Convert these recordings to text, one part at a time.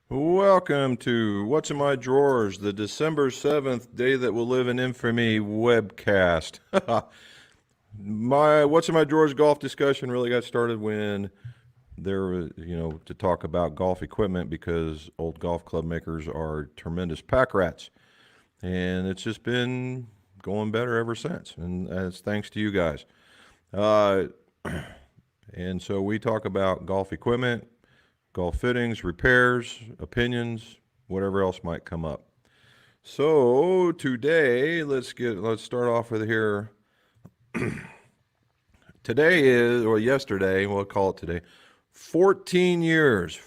Welcome to What's in My Drawers, the December 7th, day that will live in infamy webcast. My What's in My Drawers golf discussion really got started when there was, to talk about golf equipment because old golf club makers are tremendous pack rats. And it's just been going better ever since. And that's thanks to you guys. And so we talk about golf equipment, golf fittings, repairs, opinions, whatever else might come up. So today, let's start off with here. Yesterday, we'll call it today, 14 years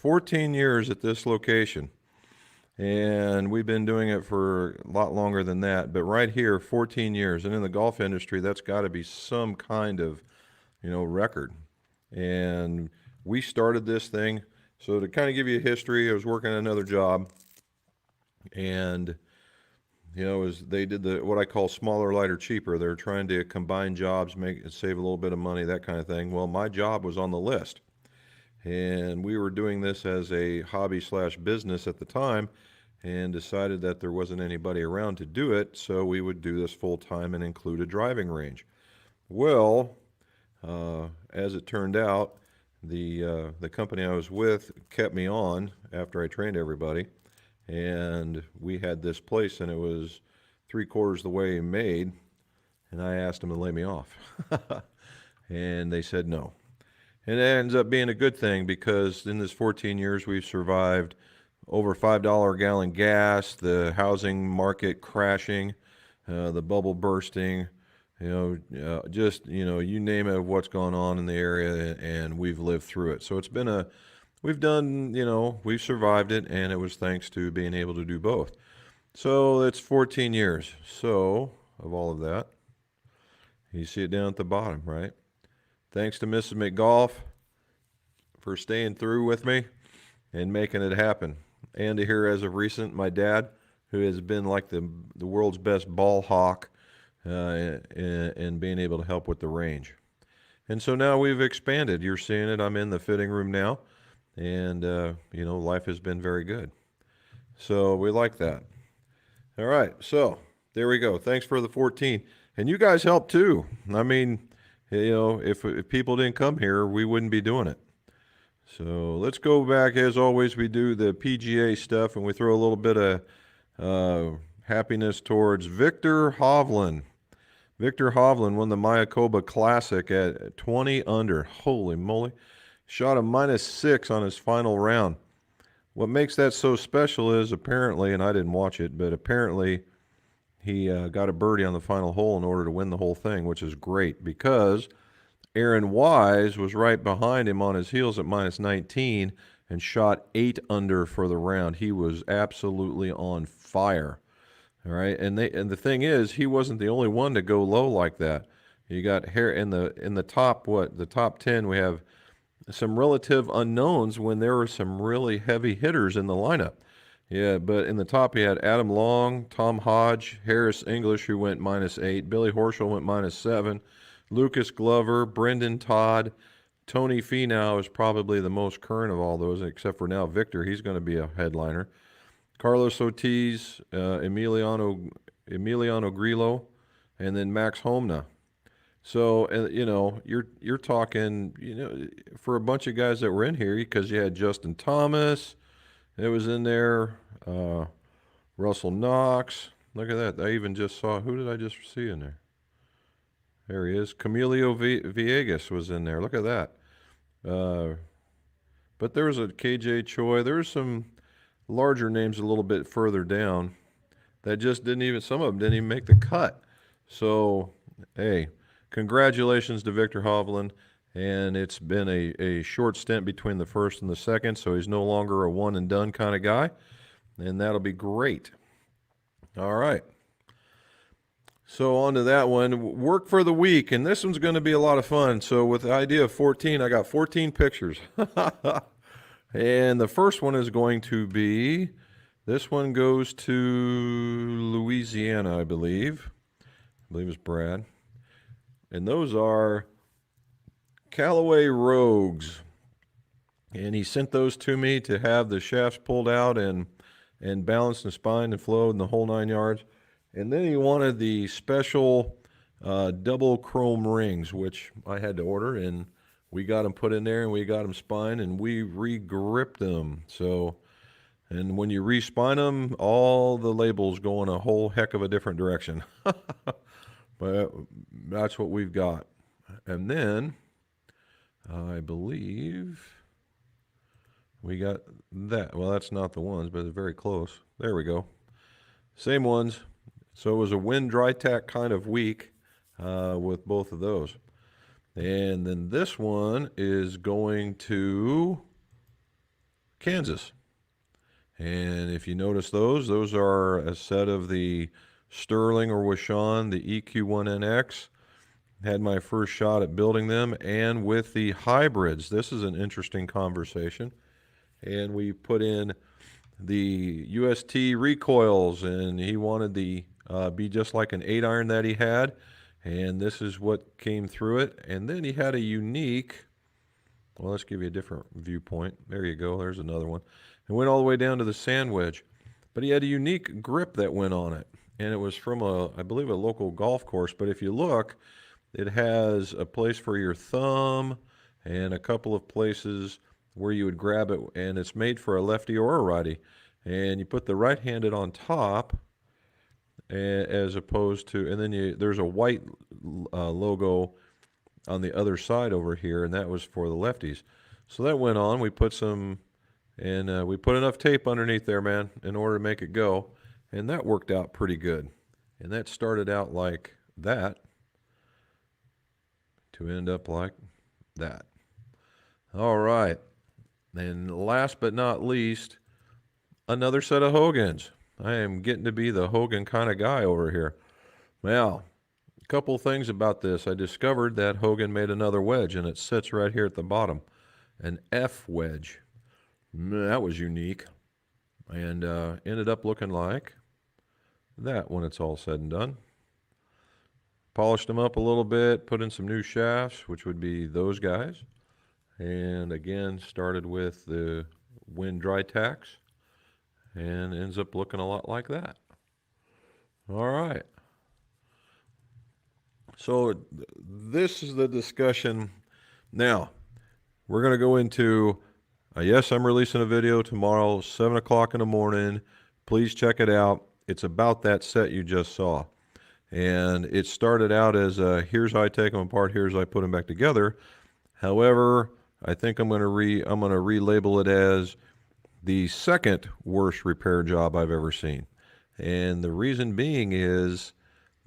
at this location. And we've been doing it for a lot longer than that, but right here, 14 years. And in the golf industry, that's got to be some kind of, record. And we started this thing. So to kind of give you a history, I was working another job, and they did what I call smaller, lighter, cheaper. They're trying to combine jobs, save a little bit of money, that kind of thing. Well, my job was on the list, and we were doing this as a hobby/business at the time, and decided that there wasn't anybody around to do it, so we would do this full time and include a driving range. Well, as it turned out, the company I was with kept me on after I trained everybody, and we had this place, and it was 3/4 the way made, and I asked them to lay me off. And they said no. And it ends up being a good thing, because in this 14 years we've survived over $5 a gallon gas, the housing market crashing, the bubble bursting, you name it, what's going on in the area, and we've lived through it. So it's been we've survived it, and it was thanks to being able to do both. So it's 14 years. So of all of that, you see it down at the bottom, right? Thanks to Mrs. McGolf for staying through with me and making it happen. And to hear, as of recent, my dad, who has been like the world's best ball hawk, and being able to help with the range. And so now we've expanded. You're seeing it. I'm in the fitting room now, and life has been very good. So we like that. All right, so there we go. Thanks for the 14. And you guys helped too. I mean, if people didn't come here, we wouldn't be doing it. So let's go back. As always, we do the PGA stuff, and we throw a little bit of happiness towards Victor Hovland. Victor Hovland won the Mayakoba Classic at 20 under. Holy moly. Shot a -6 on his final round. What makes that so special is apparently, and I didn't watch it, but apparently he got a birdie on the final hole in order to win the whole thing, which is great, because Aaron Wise was right behind him on his heels at -19 and shot 8 under for the round. He was absolutely on fire. All right, and the thing is, he wasn't the only one to go low like that. You got in the top 10. We have some relative unknowns when there were some really heavy hitters in the lineup. Yeah, but in the top he had Adam Long, Tom Hodge, Harris English, who went -8, Billy Horschel went -7, Lucas Glover, Brendan Todd, Tony Finau is probably the most current of all those, except for now Victor. He's going to be a headliner. Carlos Ortiz, Emiliano Grillo, and then Max Homna. So, you're talking, for a bunch of guys that were in here, because you had Justin Thomas, it was in there, Russell Knox. Look at that. I even just saw, who did I just see in there? There he is. Camilo Villegas was in there. Look at that. But there was a KJ Choi. There was some larger names a little bit further down that just some of them didn't even make the cut. So, hey, congratulations to Victor Hovland. And it's been a short stint between the first and the second, so he's no longer a one and done kind of guy. And that'll be great. All right. So on to that one, work for the week, and this one's going to be a lot of fun. So with the idea of 14, I got 14 pictures. And the first one is going to be, this one goes to Louisiana, I believe. I believe it's Brad. and those are Callaway Rogues. And he sent those to me to have the shafts pulled out and balanced and spined and flowed and the whole 9 yards. And then he wanted the special double chrome rings, which I had to order, and we got them put in there and we got them spined and we re-gripped them. So, and when you re-spine them, all the labels go in a whole heck of a different direction. But that's what we've got. And then I believe we got that. Well, that's not the ones, but it's very close. There we go. Same ones. So it was a wind dry tack kind of week with both of those. And then this one is going to Kansas. And if you notice those are a set of the Sterling or Washon, the EQ1NX. Had my first shot at building them, and with the hybrids. This is an interesting conversation. And we put in the UST recoils, and he wanted the be just like an 8-iron that he had, and this is what came through it. And then he had a unique, well, let's give you a different viewpoint. There you go, there's another one. It went all the way down to the sand wedge, but he had a unique grip that went on it, and it was from I believe a local golf course. But if you look, it has a place for your thumb and a couple of places where you would grab it, and it's made for a lefty or a righty. And you put the right-handed on top, as opposed to, and then there's a white logo on the other side over here, and that was for the lefties. So that went on. We put some, and we put enough tape underneath there, man, in order to make it go, and that worked out pretty good. And that started out like that to end up like that. All right. And last but not least, another set of Hogans. I am getting to be the Hogan kind of guy over here. Well, a couple things about this. I discovered that Hogan made another wedge, and it sits right here at the bottom. An F wedge. That was unique. And ended up looking like that when it's all said and done. Polished them up a little bit, put in some new shafts, which would be those guys. And again, started with the wind dry tacks and ends up looking a lot like that. All right. So this is the discussion. Now, we're going to go into, yes, I'm releasing a video tomorrow, 7 o'clock in the morning. Please check it out. It's about that set you just saw. And it started out as here's how I take them apart, here's how I put them back together. However, I think I'm going to relabel it as the second worst repair job I've ever seen. And the reason being is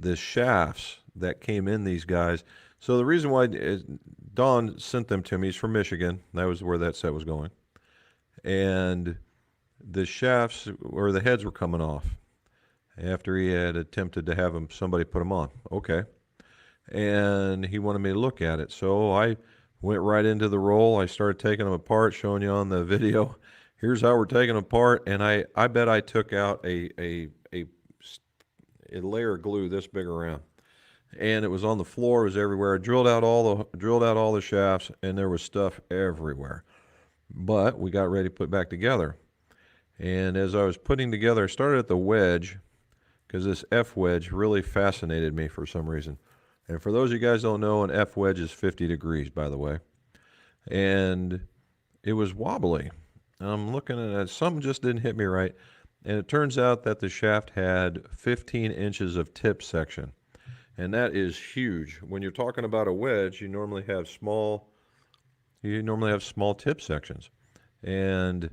the shafts that came in these guys. So the reason why Don sent them to me, he's from Michigan. That was where that set was going. And the shafts, or the heads, were coming off after he had attempted to have somebody put them on. Okay. And he wanted me to look at it. So I went right into the roll. I started taking them apart, showing you on the video. Here's how we're taking them apart. And I bet I took out a layer of glue this big around. And it was on the floor, it was everywhere. I drilled out all the shafts, and there was stuff everywhere. But we got ready to put back together. And as I was putting together, I started at the wedge, because this F wedge really fascinated me for some reason. And for those of you guys who don't know, an F wedge is 50 degrees, by the way. And it was wobbly. I'm looking at it, something just didn't hit me right. And it turns out that the shaft had 15 inches of tip section. And that is huge. When you're talking about a wedge, you normally have small tip sections. And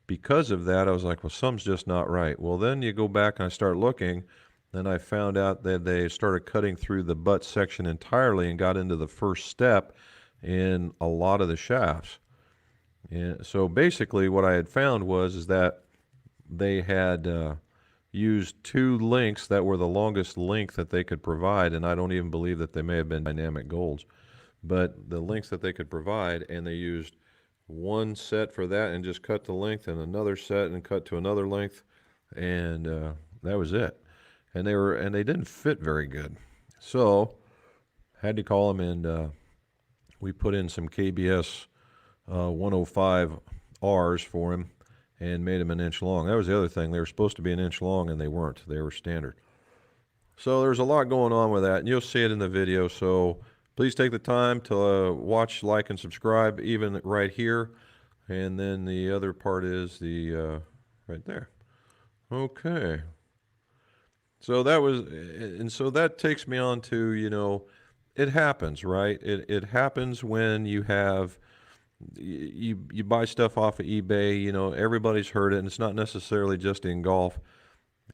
because of that, I was like, well, something's just not right. Well, then you go back and I start looking, then I found out that they started cutting through the butt section entirely and got into the first step in a lot of the shafts. And so basically what I had found is that they had used two links that were the longest length that they could provide, and I don't even believe that they may have been dynamic golds, but the lengths that they could provide, and they used one set for that and just cut the length, and another set and cut to another length, and that was it. And they didn't fit very good. So Had to call him, and we put in some KBS 105 Rs for him and made them an inch long. That was the other thing. They were supposed to be an inch long, and they weren't. They were standard. So there's a lot going on with that, and you'll see it in the video. So please take the time to watch, like, and subscribe, even right here. And then the other part is the right there. Okay. So that was, and so that takes me on to, it happens, right? It happens when you have, you buy stuff off of eBay, everybody's heard it, and it's not necessarily just in golf.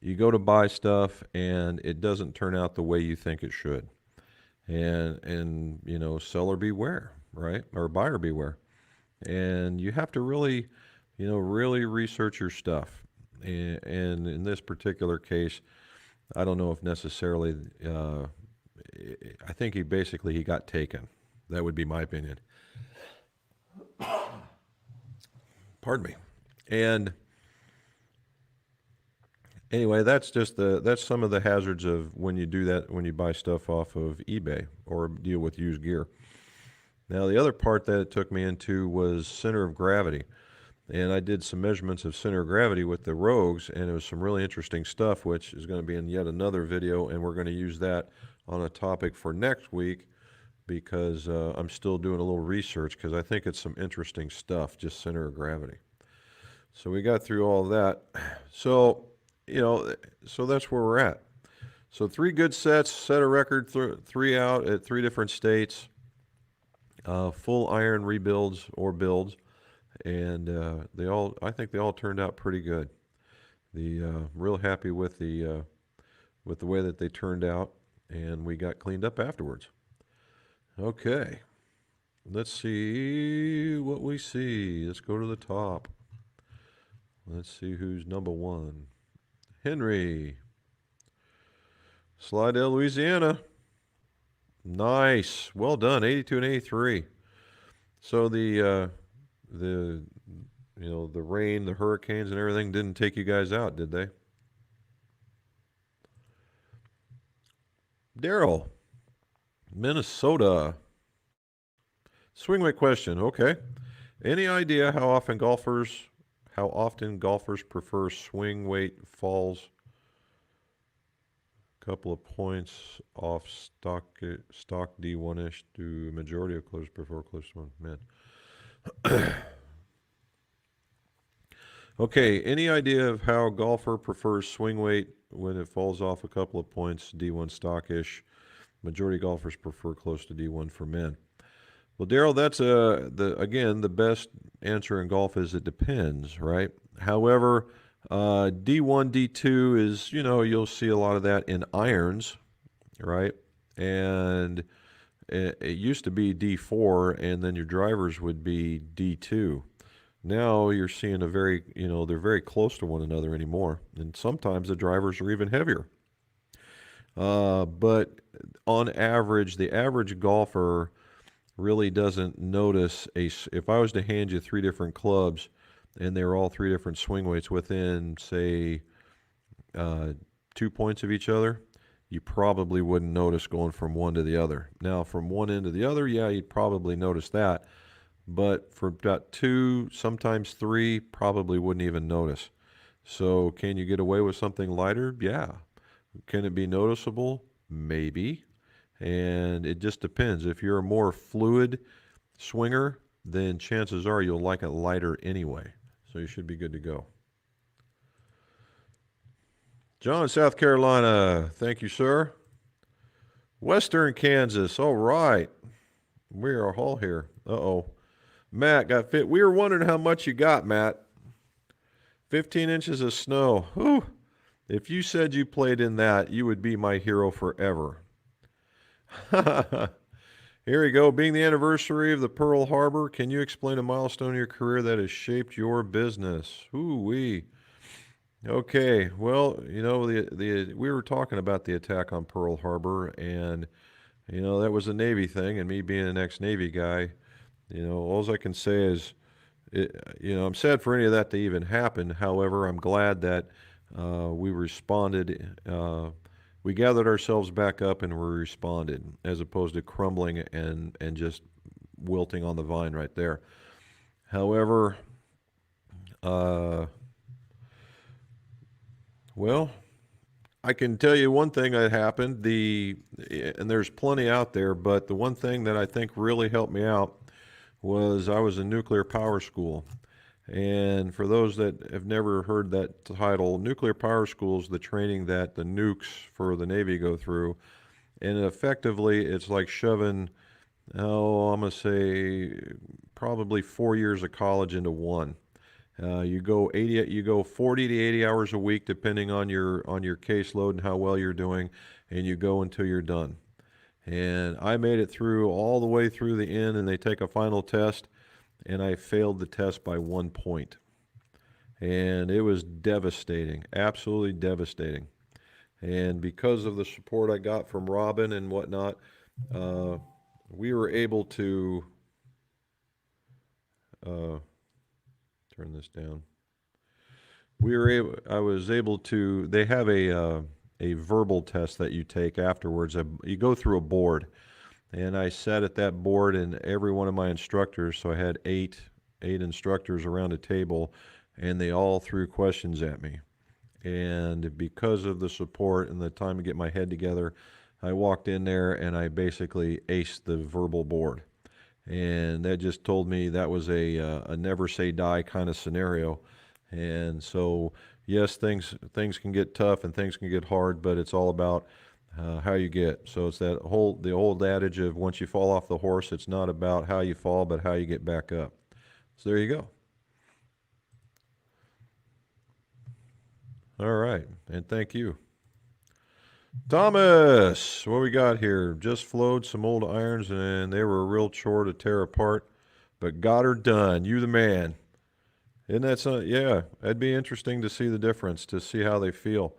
You go to buy stuff and it doesn't turn out the way you think it should. And seller beware, right? Or buyer beware. And you have to really, really research your stuff. And in this particular case, I don't know if necessarily, I think he got taken. That would be my opinion. Pardon me. And anyway, that's some of the hazards of when you do that, when you buy stuff off of eBay or deal with used gear. Now, the other part that it took me into was center of gravity. And I did some measurements of center of gravity with the Rogues, and it was some really interesting stuff, which is going to be in yet another video, and we're going to use that on a topic for next week because I'm still doing a little research because I think it's some interesting stuff, just center of gravity. So we got through all of that. So, so that's where we're at. So 3 good sets, set a record, 3 out at 3 different states, full iron rebuilds or builds. And I think they all turned out pretty good. Real happy with the way that they turned out, and we got cleaned up afterwards. Okay, let's see what we see. Let's go to the top. Let's see who's number 1. Henry, Slidell, Louisiana. Nice, well done, 82 and 83. So the rain, the hurricanes, and everything didn't take you guys out, did they? Daryl, Minnesota. Swing weight question. Okay. Any idea how often golfers prefer swing weight falls? A couple of points off stock D1-ish to majority of players prefer close one. Man. Okay, any idea of how a golfer prefers swing weight when it falls off a couple of points, D1 stockish? Majority golfers prefer close to D1 for men. Well, Daryl, that's the best answer in golf is it depends, right? However, D1, D2 is, you'll see a lot of that in irons, right? And it used to be D4, and then your drivers would be D2. Now you're seeing they're very close to one another anymore. And sometimes the drivers are even heavier. But on average, the average golfer really doesn't notice if I was to hand you 3 different clubs and they were all 3 different swing weights within, say, 2 points of each other, you probably wouldn't notice going from one to the other. Now, from one end to the other, yeah, you'd probably notice that. But for about 2, sometimes 3, probably wouldn't even notice. So can you get away with something lighter? Yeah. Can it be noticeable? Maybe. And it just depends. If you're a more fluid swinger, then chances are you'll like it lighter anyway. So you should be good to go. John, South Carolina. Thank you, sir. Western Kansas. All right. We are all here. Uh-oh. Matt got fit. We were wondering how much you got, Matt. 15 inches of snow. Whew. If you said you played in that, you would be my hero forever. Here we go. Being the anniversary of the Pearl Harbor, can you explain a milestone in your career that has shaped your business? Ooh-wee. Okay. Well, we were talking about the attack on Pearl Harbor, and, that was a Navy thing, and me being an ex-Navy guy, all I can say is, I'm sad for any of that to even happen. However, I'm glad that we responded we gathered ourselves back up and we responded, as opposed to crumbling and just wilting on the vine right there. However, uh, well, I can tell you one thing that happened. And there's plenty out there, but the one thing that I think really helped me out was I was in nuclear power school. And for those that have never heard that title, nuclear power school is the training that the nukes for the Navy go through. And effectively, it's like shoving, I'm going to say probably 4 years of college into one. You go 40 to 80 hours a week, depending on your caseload and how well you're doing, and you go until you're done. And I made it through all the way through the end, and they take a final test, and I failed the test by 1 point. And it was devastating, absolutely devastating. And because of the support I got from Robin and whatnot, we were able to turn this down. I was able to. They have a verbal test that you take afterwards. You go through a board, and I sat at that board, and every one of my instructors. So I had eight instructors around a table, and they all threw questions at me. And because of the support and the time to get my head together, I walked in there and I basically aced the verbal board. And that just told me that was a never say die kind of scenario. And so, yes, things can get tough and things can get hard, but it's all about how you get. So it's the old adage of once you fall off the horse, it's not about how you fall, but how you get back up. So there you go. All right, and thank you. Thomas, what we got here? Just flowed some old irons, and they were a real chore to tear apart, but got her done. You the man. Isn't that something? Yeah, that'd be interesting to see the difference, to see how they feel.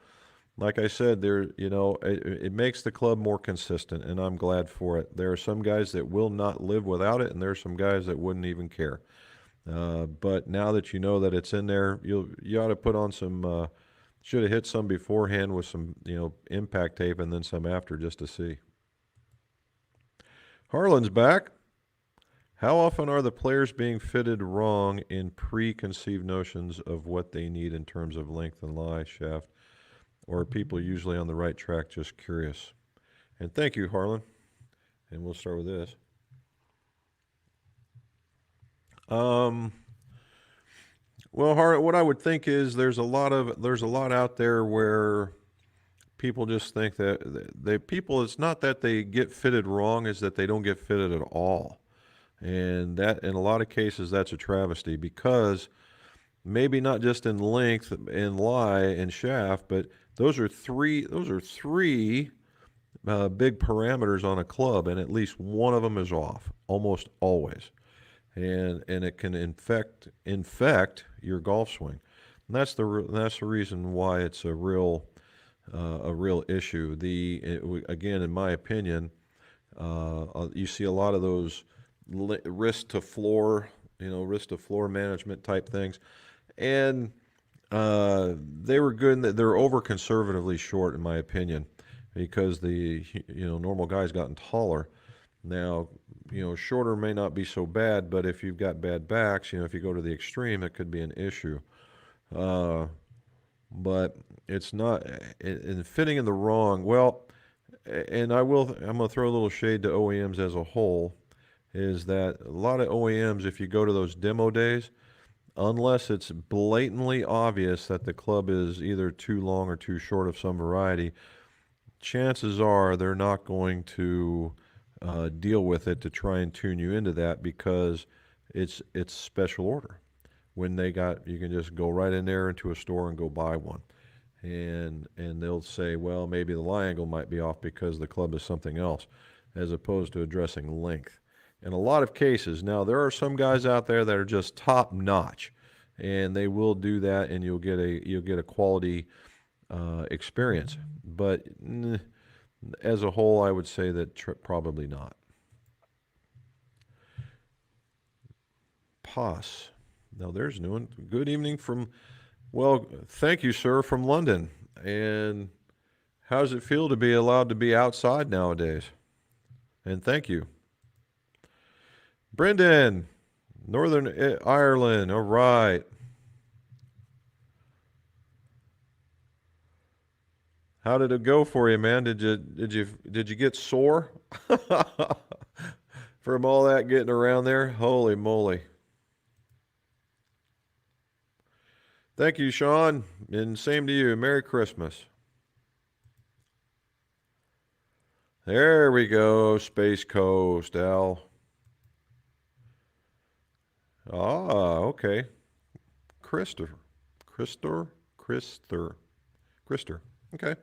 Like I said, it makes the club more consistent, and I'm glad for it. There are some guys that will not live without it, and there are some guys that wouldn't even care. But now that you know that it's in there, you ought to put on some. Should have hit some beforehand with some, impact tape, and then some after, just to see. Harlan's back. How often are the players being fitted wrong in preconceived notions of what they need in terms of length and lie, shaft, or are people usually on the right track? Just curious. And thank you, Harlan. And we'll start with this. Well, what I would think is there's a lot out there where people just think that it's not that they get fitted wrong, is that they don't get fitted at all. And that, in a lot of cases, that's a travesty, because maybe not just in length and lie and shaft, but those are three big parameters on a club, and at least one of them is off almost always. And it can infect your golf swing. And that's the reason why it's a real issue. Again, in my opinion, you see a lot of those wrist to floor management type things, and they were good. They're over conservatively short, in my opinion, because the normal guy's gotten taller. Now, shorter may not be so bad, but if you've got bad backs, if you go to the extreme, it could be an issue. But it's not in fitting in the wrong. Well, and I'm going to throw a little shade to OEMs as a whole, is that a lot of OEMs, if you go to those demo days, unless it's blatantly obvious that the club is either too long or too short of some variety, chances are they're not going to deal with it to try and tune you into that, because it's special order. When you can just go right in there into a store and go buy one, and they'll say, well, maybe the lie angle might be off because the club is something else, as opposed to addressing length. In a lot of cases, now there are some guys out there that are just top notch, and they will do that, and you'll get a quality experience. But as a whole, I would say that probably not. Pos. Now there's a new one. Good evening from, well, thank you, sir, from London. And How does it feel to be allowed to be outside nowadays? And thank you. Brendan, Northern Ireland. All right. How did it go for you, man? Did you get sore from all that getting around there? Holy moly. Thank you, Sean, and same to you. Merry Christmas. There we go, Space Coast, Al. Ah, okay. Krister. Krister? Krister. Krister. Okay.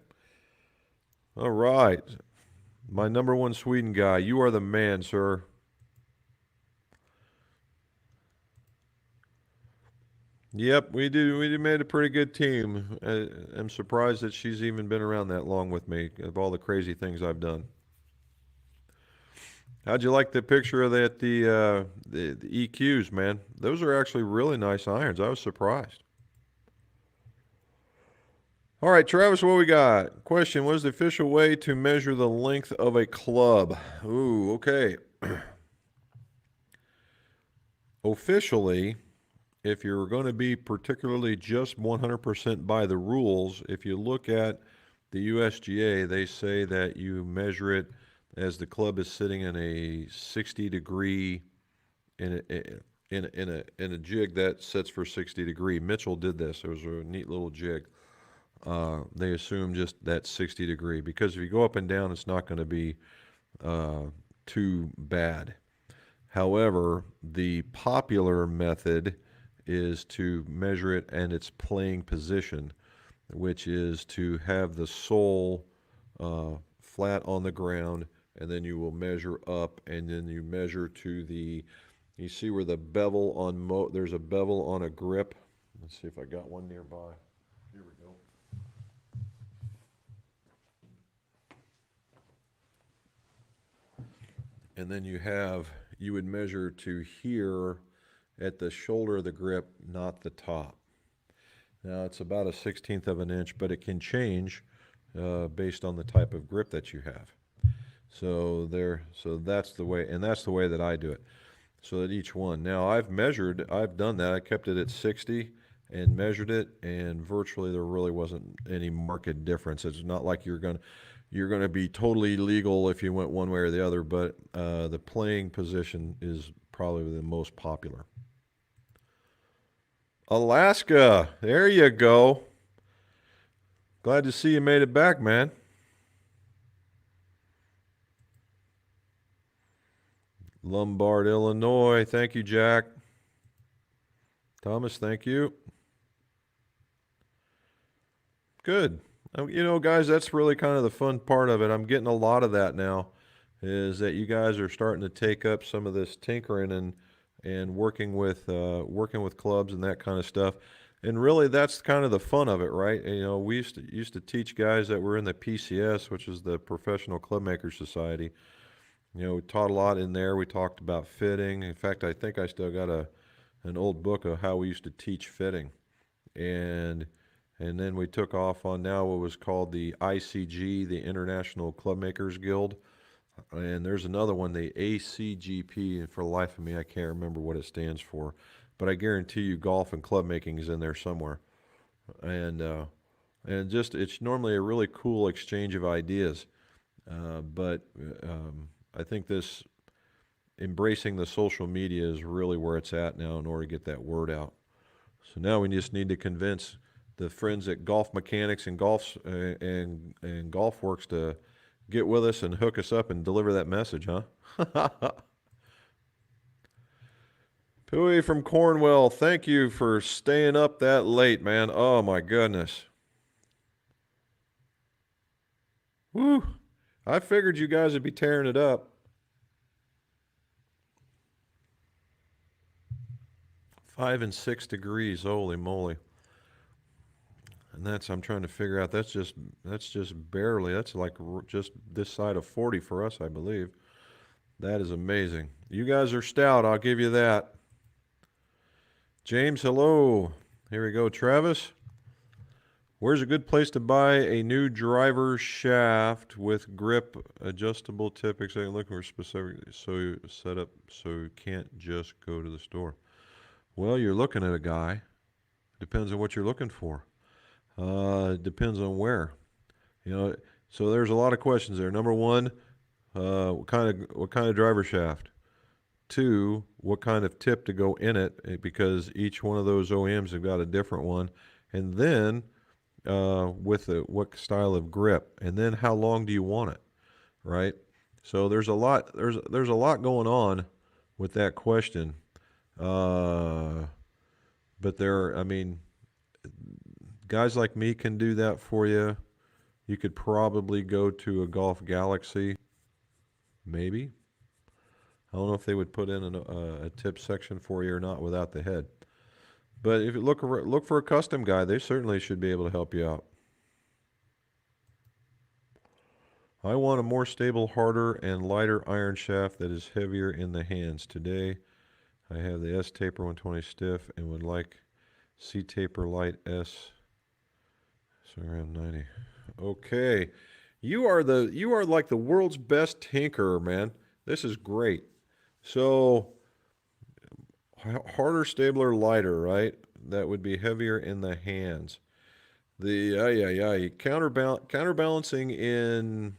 All right. My number one Sweden guy. You are the man, sir. Yep, we do. We made a pretty good team. I'm surprised that she's even been around that long with me of all the crazy things I've done. How'd you like the picture of that the EQs, man? Those are actually really nice irons. I was surprised. All right, Travis, what we got? Question: what is the official way to measure the length of a club? Ooh, okay. Officially, if you're going to be particularly just 100% by the rules, if you look at the USGA, they say that you measure it as the club is sitting in a 60-degree in a jig that sets for 60 degree. Mitchell did this. It was a neat little jig. They assume just that 60 degree because if you go up and down, it's not going to be too bad. However, the popular method is to measure it and its playing position, which is to have the sole flat on the ground, and then you will measure up, and then you measure to the, you see where the bevel on, there's a bevel on a grip. Let's see if I got one nearby. Here we go. And then you would measure to here at the shoulder of the grip, not the top. Now it's about a 1/16 of an inch, but it can change based on the type of grip that you have. So that's the way, and that's the way that I do it. So that each one. Now I've done that. I kept it at 60 and measured it, and virtually there really wasn't any marked difference. It's not like you're going to be totally legal if you went one way or the other, but the playing position is probably the most popular. Alaska, there you go. Glad to see you made it back, man. Lombard, Illinois. Thank you, Jack. Thomas, thank you. Good. You know, guys, that's really kind of the fun part of it. I'm getting a lot of that now, is that you guys are starting to take up some of this tinkering and working with clubs and that kind of stuff. And really, that's kind of the fun of it, right? You know, we used to teach guys that were in the PCS, which is the Professional Club Makers Society. You know, we taught a lot in there. We talked about fitting. In fact, I think I still got an old book of how we used to teach fitting, and then we took off on now what was called the ICG, the International Club Makers Guild. And there's another one, the ACGP, and for the life of me, I can't remember what it stands for. But I guarantee you golf and club making is in there somewhere. And just, it's normally a really cool exchange of ideas. But I think this embracing the social media is really where it's at now in order to get that word out. So now we just need to convince the friends at Golf Mechanics and and Golf Works to get with us and hook us up and deliver that message, huh? Pooey from Cornwall, thank you for staying up that late, man. Oh my goodness. Woo! I figured you guys would be tearing it up. 5 and 6 degrees, holy moly. And I'm trying to figure out, that's just barely, that's like just this side of 40 for us, I believe. That is amazing. You guys are stout, I'll give you that. James, hello. Here we go, Travis. Where's a good place to buy a new driver shaft with grip, adjustable tip, etc. Looking for specific set up so you can't just go to the store. Well, you're looking at a guy. Depends on what you're looking for. Depends on where. You know, so there's a lot of questions there. Number one, what kind of driver shaft? Two, what kind of tip to go in it? Because each one of those OEMs have got a different one. And then what style of grip, and then how long do you want it, right? So there's a lot going on with that question. But I mean, guys like me can do that for you. You could probably go to a Golf Galaxy, maybe. I don't know if they would put in a tip section for you or not without the head. But if you look for a custom guy, they certainly should be able to help you out. I want a more stable, harder, and lighter iron shaft that is heavier in the hands. Today, I have the S Taper 120 stiff and would like C Taper Light S, so around 90. Okay, you are like the world's best tinkerer, man. This is great. So harder, stabler, lighter, right? That would be heavier in the hands. The counterbalancing in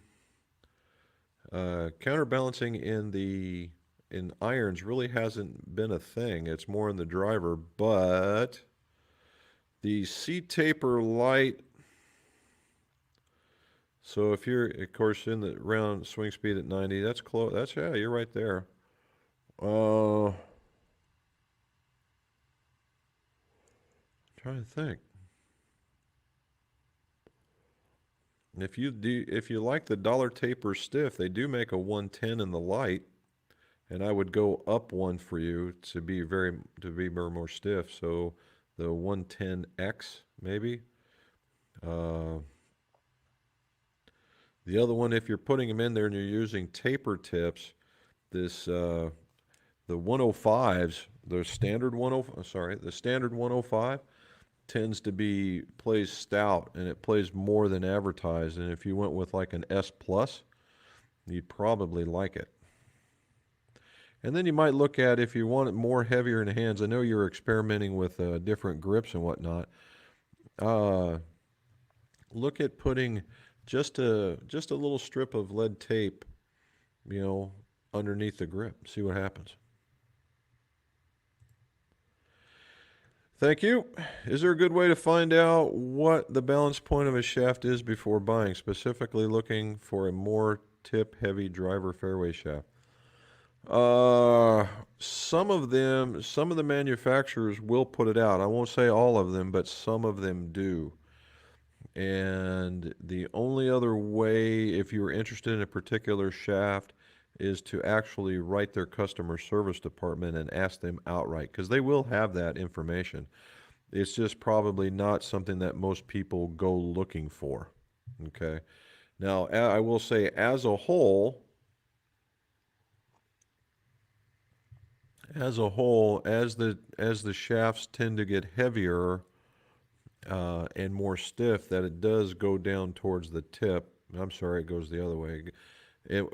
irons really hasn't been a thing. It's more in the driver, but the C taper light. So if you're, of course, in the round swing speed at 90, that's close. Yeah, you're right there. Trying to think. If you like the dollar taper stiff, they do make a 110 in the light, and I would go up one for you to be more stiff. So the 110X maybe. The other one, if you're putting them in there and you're using taper tips, the 105s, the standard 105 tends to plays stout, and it plays more than advertised. And if you went with like an S plus, you'd probably like it. And then you might look at, if you want it more heavier in the hands. I know you're experimenting with different grips and whatnot. Look at putting just a little strip of lead tape, underneath the grip. See what happens. Thank you. Is there a good way to find out what the balance point of a shaft is before buying, specifically looking for a more tip-heavy driver fairway shaft? Some of the manufacturers will put it out. I won't say all of them, but some of them do. And the only other way, if you were interested in a particular shaft, is to actually write their customer service department and ask them outright, because they will have that information. It's just probably not something that most people go looking for. Okay. Now, I will say, as a whole, as the shafts tend to get heavier and more stiff, that it does go down towards the tip. I'm sorry, it goes the other way.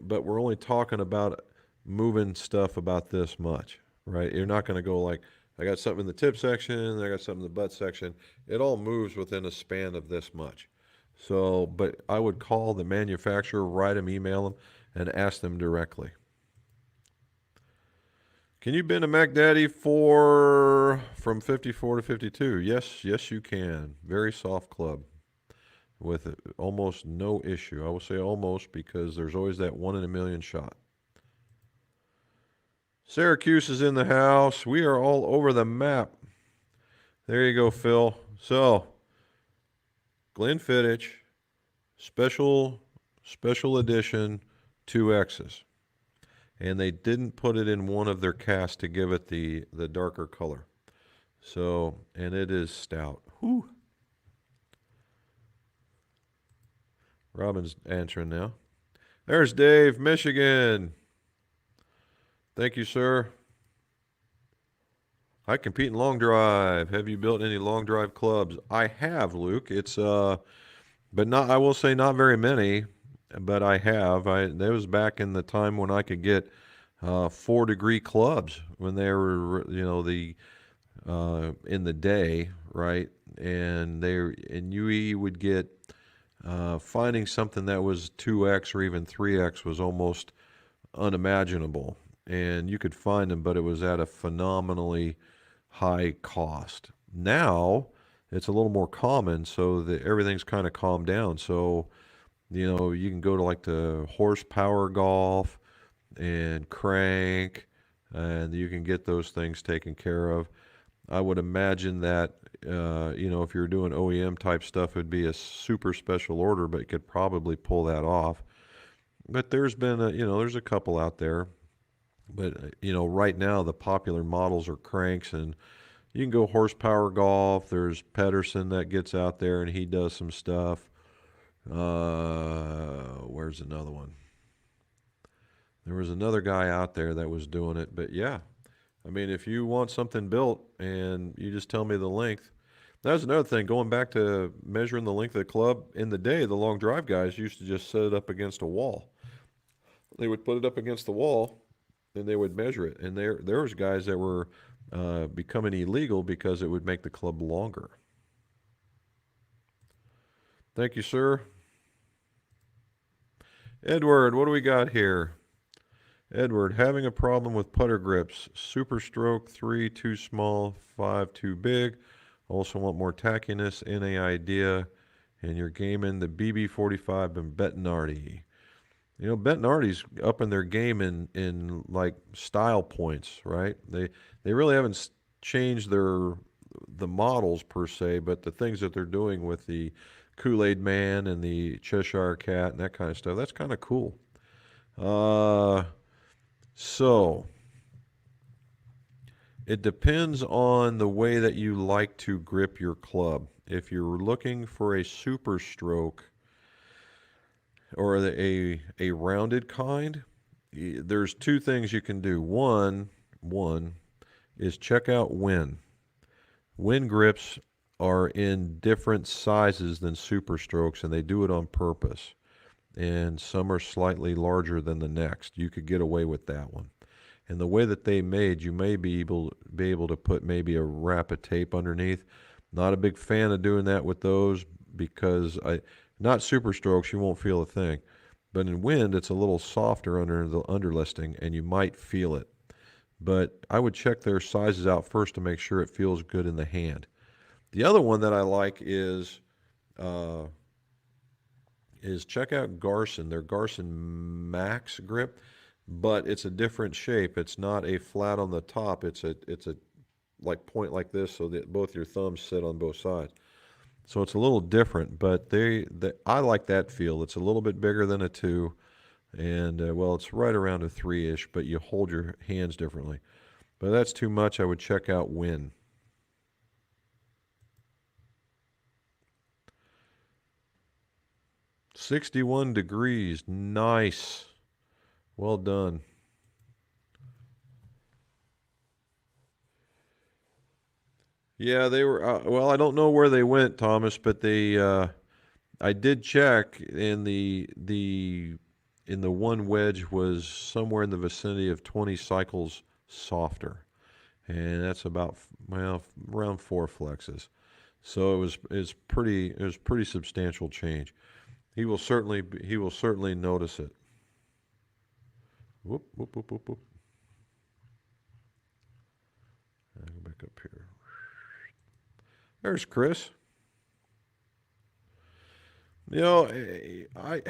But we're only talking about moving stuff about this much, right? You're not going to go like, I got something in the tip section, I got something in the butt section. It all moves within a span of this much. So, but I would call the manufacturer, write them, email them, and ask them directly. Can you bend a Mac Daddy from 54 to 52? Yes, you can. Very soft club with almost no issue. I will say almost, because there's always that 1 in a million shot. Syracuse is in the house. We are all over the map. There you go, Phil. So, Glenfiddich, special edition 2Xs. And they didn't put it in one of their casts to give it the darker color. So, and it is stout. Whew. Robin's answering now. There's Dave, Michigan. Thank you, sir. I compete in long drive. Have you built any long drive clubs? I have, Luke. It's but not. I will say not very many, but I have. That was back in the time when I could get 4-degree clubs when they were, the in the day, right? And you would get finding something that was 2x or even 3x was almost unimaginable. And you could find them, but it was at a phenomenally high cost. Now it's a little more common, so that everything's kind of calmed down. So, you can go to like the horsepower golf and crank, and you can get those things taken care of. I would imagine that, if you're doing OEM type stuff, it'd be a super special order, but you could probably pull that off. But there's a couple out there. But, right now the popular models are cranks, and you can go horsepower golf. There's Pedersen that gets out there and he does some stuff. Where's another one? There was another guy out there that was doing it. But yeah, I mean, if you want something built and you just tell me the length, that's another thing. Going back to measuring the length of the club, in the day, the long drive guys used to just set it up against a wall. They would put it up against the wall and they would measure it. And there was guys that were becoming illegal because it would make the club longer. Thank you, sir. Edward, what do we got here? Edward, having a problem with putter grips. Super stroke 3 too small, 5 too big. Also want more tackiness. Any idea? And you're gaming the BB45 and Bettinardi. Bettinardi's up in their game in like style points, right? They really haven't changed the models per se, but the things that they're doing with the Kool-Aid Man and the Cheshire Cat and that kind of stuff, that's kind of cool. So it depends on the way that you like to grip your club. If you're looking for a super stroke or a rounded kind, there's two things you can do. One is check out Win. Win grips are in different sizes than super strokes, and they do it on purpose. And some are slightly larger than the next. You could get away with that one. And the way that they made, you may be able to put maybe a wrap of tape underneath. Not a big fan of doing that with those because not super strokes, you won't feel a thing. But in wind, it's a little softer under the underlisting, and you might feel it. But I would check their sizes out first to make sure it feels good in the hand. The other one that I like is check out Garson, their Garson Max grip, but it's a different shape. It's not a flat on the top. It's a like point like this, so that both your thumbs sit on both sides. So it's a little different, but I like that feel. It's a little bit bigger than a 2, and well, it's right around a 3-ish, but you hold your hands differently. But that's too much. I would check out Win. "61 degrees. Nice. Well done." Yeah, they were. Well, I don't know where they went, Thomas, but I did check, and the one wedge was somewhere in the vicinity of 20 cycles softer, and that's about around 4 flexes. So it was pretty substantial change. He will certainly notice it. Whoop whoop whoop whoop whoop. I'll go back up here. There's Chris. You know, I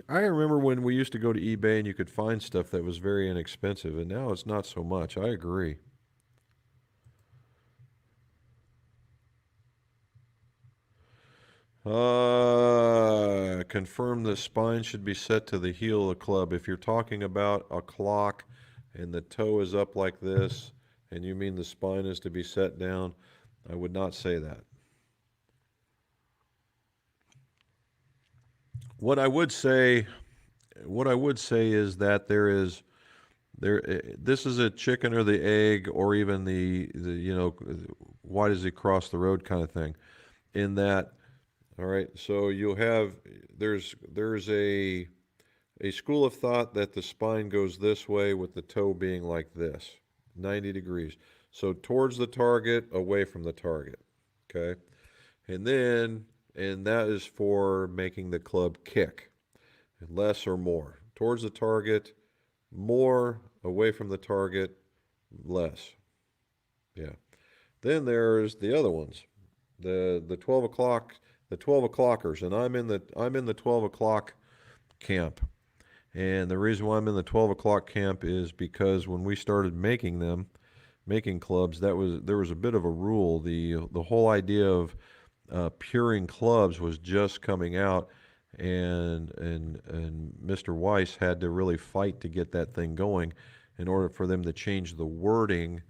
remember when we used to go to eBay and you could find stuff that was very inexpensive, and now it's not so much. I agree. Confirm the spine should be set to the heel of the club. If you're talking about a clock and the toe is up like this, and you mean the spine is to be set down, I would not say that. What I would say, what I would say is that there is This is a chicken or the egg, or even why does he cross the road kind of thing. In that, all right, so you'll have there's a school of thought that the spine goes this way with the toe being like this, 90 degrees. So towards the target, away from the target. Okay. And that is for making the club kick, less or more. Towards the target, more, away from the target, less. Yeah. Then there's the other ones, the 12 o'clockers, and I'm in the 12 o'clock camp. And the reason why I'm in the 12 o'clock camp is because when we started making clubs, there was a bit of a rule. The whole idea of puring clubs was just coming out, and Mr. Weiss had to really fight to get that thing going in order for them to change the wording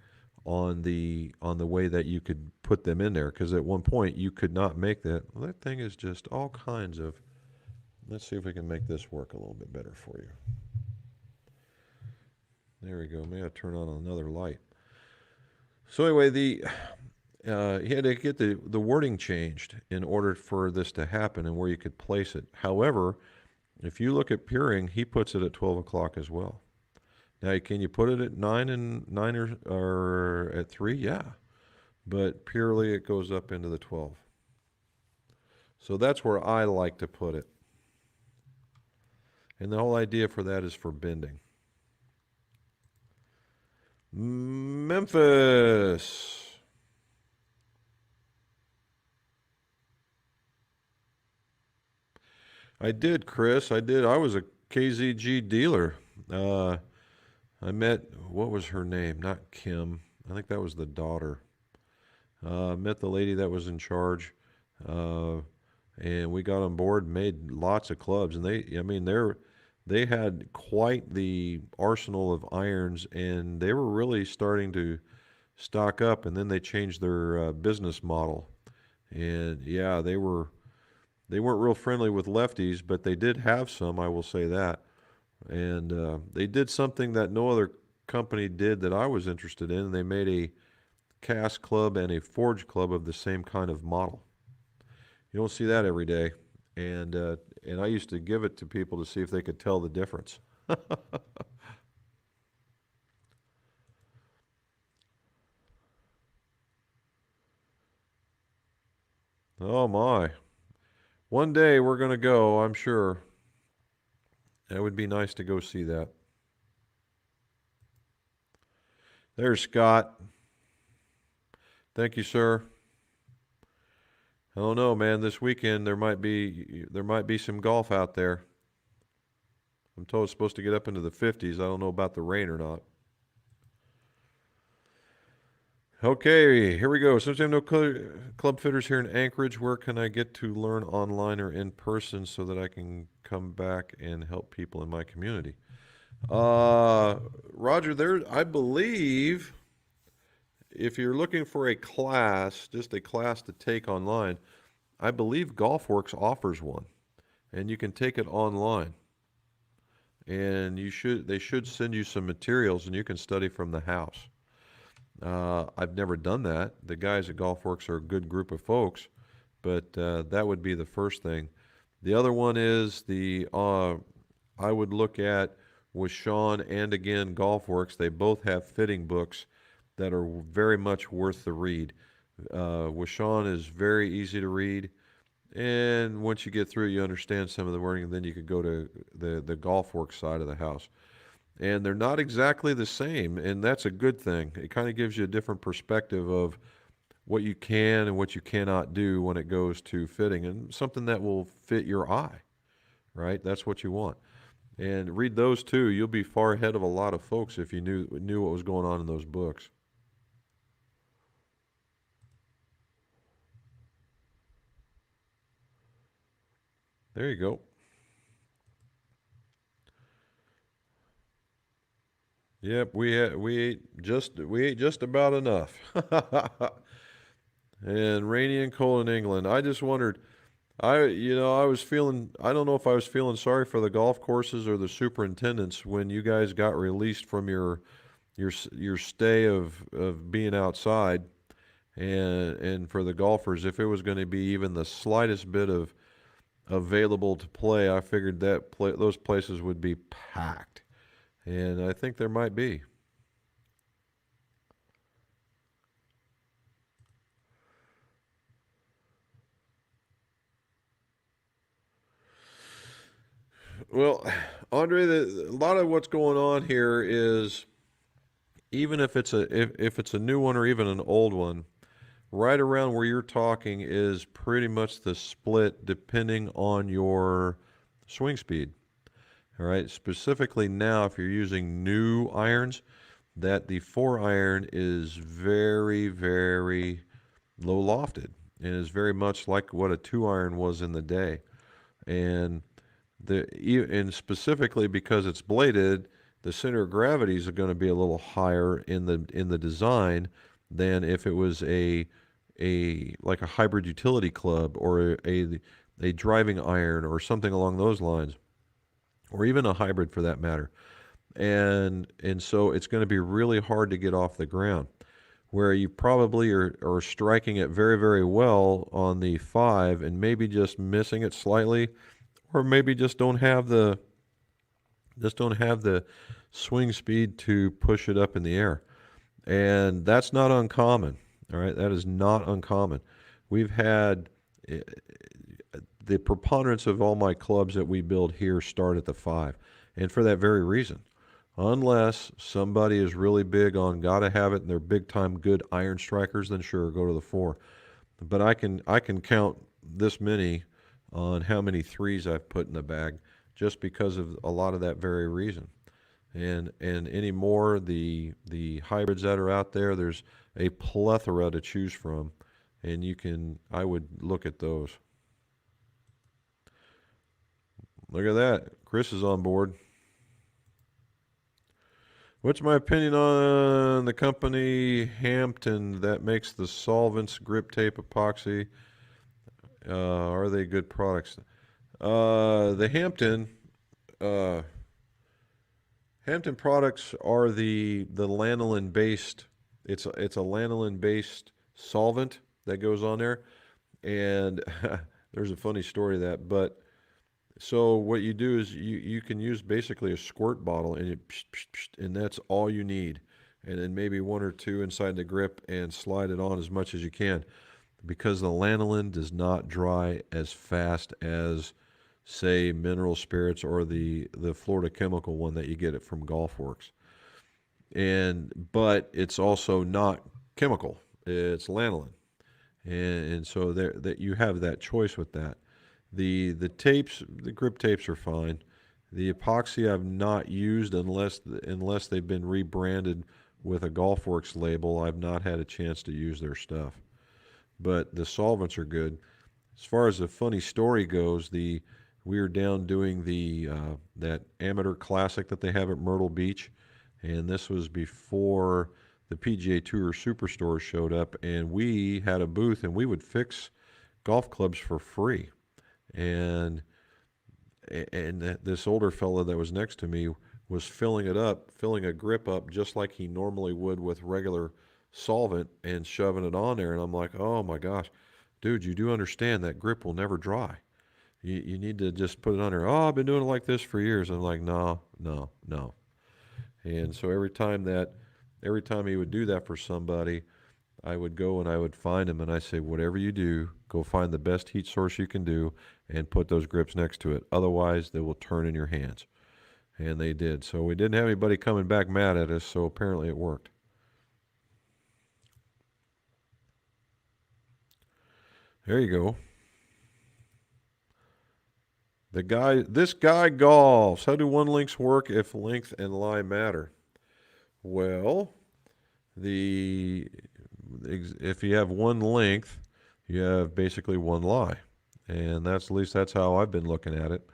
on the way that you could put them in there. Because at one point you could not make that. Well, that thing is just all kinds of. Let's see if we can make this work a little bit better for you. There we go. May I turn on another light? So anyway, he had to get the wording changed in order for this to happen and where you could place it. However, if you look at Peering, he puts it at 12 o'clock as well. Now, can you put it at 9 or at 3? Yeah. But purely it goes up into the 12. So that's where I like to put it. And the whole idea for that is for bending. Memphis. I did, Chris. I did. I was a KZG dealer. I met, what was her name? Not Kim. I think that was the daughter. Met the lady that was in charge. And we got on board and made lots of clubs. And they had quite the arsenal of irons, and they were really starting to stock up. And then they changed their business model. And yeah, they weren't real friendly with lefties, but they did have some, I will say that. And they did something that no other company did that I was interested in. They made a cast club and a forge club of the same kind of model. You don't see that every day. And I used to give it to people to see if they could tell the difference. Oh my. One day we're going to go, I'm sure. It would be nice to go see that. There's Scott. Thank you, sir. I don't know, man. This weekend there might be some golf out there. I'm told it's supposed to get up into the 50s. I don't know about the rain or not. Okay, here we go. Since I have no club fitters here in Anchorage, where can I get to learn online or in person so that I can come back and help people in my community? Roger, I believe if you're looking for a class, just a class to take online, I believe GolfWorks offers one, and you can take it online. And they should send you some materials, and you can study from the house. I've never done that. The guys at GolfWorks are a good group of folks, but that would be the first thing. The other one is I would look at with Sean and again GolfWorks. They both have fitting books that are very much worth the read. With Sean is very easy to read, and once you get through it, you understand some of the wording, and then you could go to the GolfWorks side of the house. And they're not exactly the same, and that's a good thing. It kind of gives you a different perspective of what you can and what you cannot do when it goes to fitting, and something that will fit your eye, right? That's what you want. And read those too. You'll be far ahead of a lot of folks if you knew what was going on in those books. There you go. Yep, we ate just about enough. And rainy and cold in England. I just wondered, I was feeling, I don't know if I was feeling sorry for the golf courses or the superintendents when you guys got released from your stay of being outside, and for the golfers, if it was going to be even the slightest bit of available to play, I figured that those places would be packed, and I think there might be. Well, Andre, a lot of what's going on here is even if it's a new one or even an old one, right around where you're talking is pretty much the split depending on your swing speed. All right. Specifically now, if you're using new irons, that the 4 iron is very, very low lofted and is very much like what a 2 iron was in the day. And and specifically because it's bladed, the center of gravities are going to be a little higher in the design than if it was a like a hybrid utility club or a driving iron or something along those lines, or even a hybrid for that matter. And so it's going to be really hard to get off the ground. Where you probably are striking it very, very well on the 5 and maybe just missing it slightly, or maybe just don't have the swing speed to push it up in the air. And that's not uncommon. All right, that is not uncommon. We've had eh, the preponderance of all my clubs that we build here start at the 5, and for that very reason. Unless somebody is really big on gotta have it and they're big time good iron strikers, then sure, go to the 4. But I can count this many on how many threes I've put in the bag just because of a lot of that very reason. And anymore, the hybrids that are out there, there's a plethora to choose from, and I would look at those. Look at that, Chris is on board. What's my opinion on the company Hampton that makes the solvents, grip tape, epoxy? Are they good products? The uh, Hampton products are the lanolin based. It's a lanolin based solvent that goes on there, and there's a funny story of that. But so what you do is you can use basically a squirt bottle, and and that's all you need, and then maybe one or two inside the grip, and slide it on as much as you can, because the lanolin does not dry as fast as, say, mineral spirits or the Florida Chemical one that you get it from Golf Works. And but it's also not chemical; it's lanolin, and so there that you have that choice with that. The tapes, the grip tapes are fine. The epoxy I've not used unless they've been rebranded with a GolfWorks label. I've not had a chance to use their stuff, but the solvents are good. As far as the funny story goes, the we were down doing the that amateur classic that they have at Myrtle Beach, and this was before the PGA Tour Superstore showed up, and we had a booth, and we would fix golf clubs for free. And this older fellow that was next to me was filling it up, filling a grip up just like he normally would with regular solvent and shoving it on there. And I'm like, oh my gosh, dude, you do understand that grip will never dry. You need to just put it on there. Oh, I've been doing it like this for years. I'm like, no, no, no. And so every time he would do that for somebody, I would go and I would find him and I say, whatever you do, go find the best heat source you can do and put those grips next to it. Otherwise, they will turn in your hands. And they did. So we didn't have anybody coming back mad at us, so apparently it worked. There you go. This guy golfs. How do one links work if length and lie matter? Well, the if you have one length, you have basically one lie, and that's at least that's how I've been looking at it.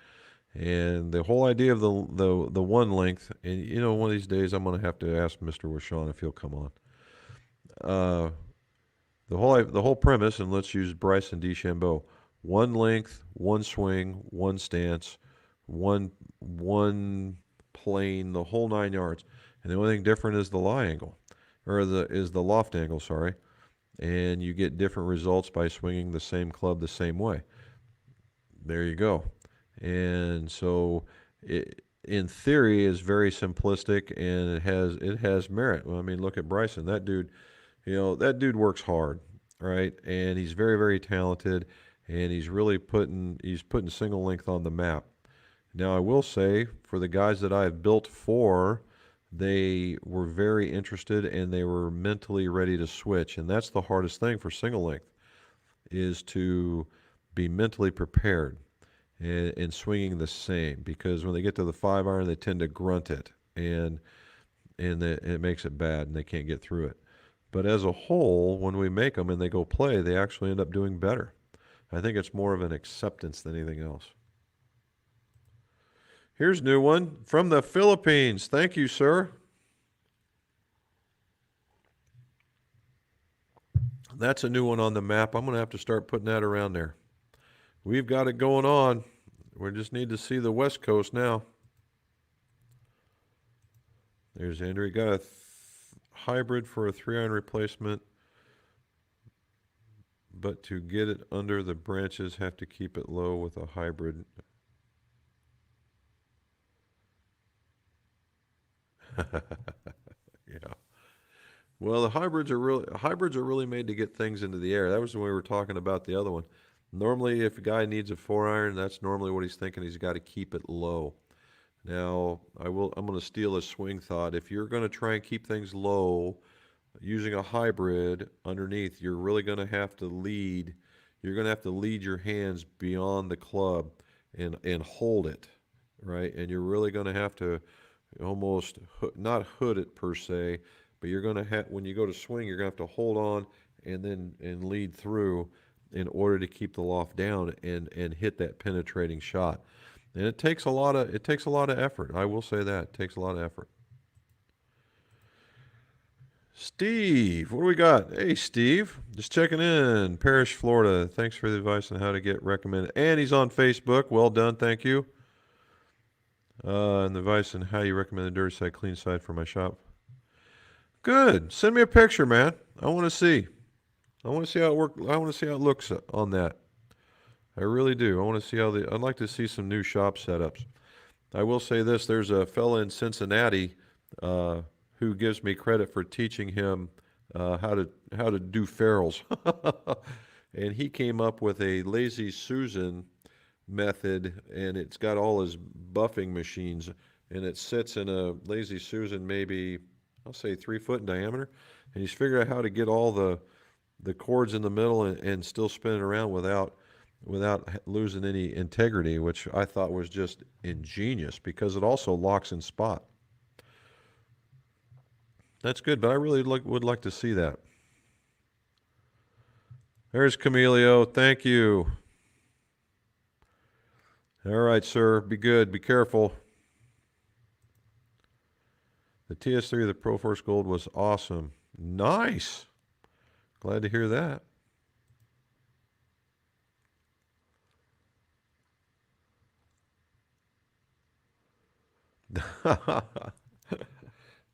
And the whole idea of the one length, and one of these days I'm gonna have to ask Mr. Wishon if he'll come on. Uh, the whole premise, and let's use Bryson DeChambeau. One length, one swing, one stance, one plane, the whole 9 yards. And the only thing different is the lie angle, or the loft angle, sorry. And you get different results by swinging the same club the same way. There you go. And so it, in theory, is very simplistic, and it has merit. Well, I mean, look at Bryson. That dude, that dude works hard, right? And he's very, very talented, and he's putting single length on the map. Now, I will say, for the guys that I've built for, they were very interested and they were mentally ready to switch. And that's the hardest thing for single length, is to be mentally prepared and swinging the same. Because when they get to the 5 iron, they tend to grunt it, and it makes it bad and they can't get through it. But as a whole, when we make them and they go play, they actually end up doing better. I think it's more of an acceptance than anything else. Here's a new one from the Philippines. Thank you, sir. That's a new one on the map. I'm going to have to start putting that around there. We've got it going on. We just need to see the West Coast now. There's Andrew. Got a hybrid for a 3-iron replacement, but to get it under the branches, have to keep it low with a hybrid. Yeah. Well, the hybrids are really made to get things into the air. That was when we were talking about the other one. Normally, if a guy needs a 4-iron, that's normally what he's thinking. He's got to keep it low. Now, I'm going to steal a swing thought. If you're going to try and keep things low using a hybrid underneath, you're really going to have to lead. You're going to have to lead your hands beyond the club and hold it, right? And you're really going to have to almost not hood it per se, but you're going to have, when you go to swing, you're going to have to hold on and lead through in order to keep the loft down and hit that penetrating shot. And it takes a lot of effort. I will say that. It takes a lot of effort. Steve, what do we got? Hey, Steve, just checking in. Parrish, Florida. Thanks for the advice on how to get recommended. And he's on Facebook. Well done. Thank you. And the advice on how you recommend the dirty side, clean side for my shop. Good. Send me a picture, man. I want to see. I want to see how it works. I want to see how it looks on that. I really do. I want to see I'd like to see some new shop setups. I will say this, there's a fella in Cincinnati who gives me credit for teaching him how to do ferrules. And he came up with a Lazy Susan method, and it's got all his buffing machines, and it sits in a Lazy Susan maybe, I'll say 3 foot in diameter, and he's figured out how to get all the cords in the middle and still spin it around without losing any integrity, which I thought was just ingenious because it also locks in spot. That's good, but I really would like to see that. There's Camilio. Thank you. All right, sir. Be good. Be careful. The TS3 of the Pro Force Gold was awesome. Nice. Glad to hear that.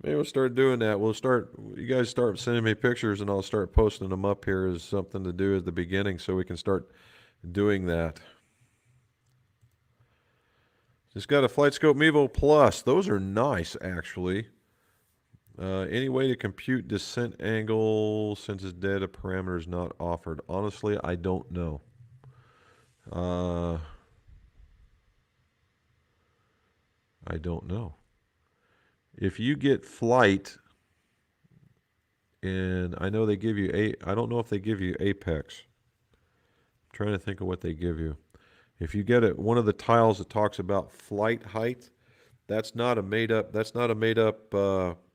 Maybe we'll start doing that. You guys start sending me pictures and I'll start posting them up here as something to do at the beginning so we can start doing that. Just got a FlightScope Mevo Plus. Those are nice, actually. Any way to compute descent angle since it's dead, a parameter is not offered. Honestly, I don't know. I don't know. If you get flight, and I know they give you I don't know if they give you apex. I'm trying to think of what they give you. If you get one of the tiles that talks about flight height, that's not a made up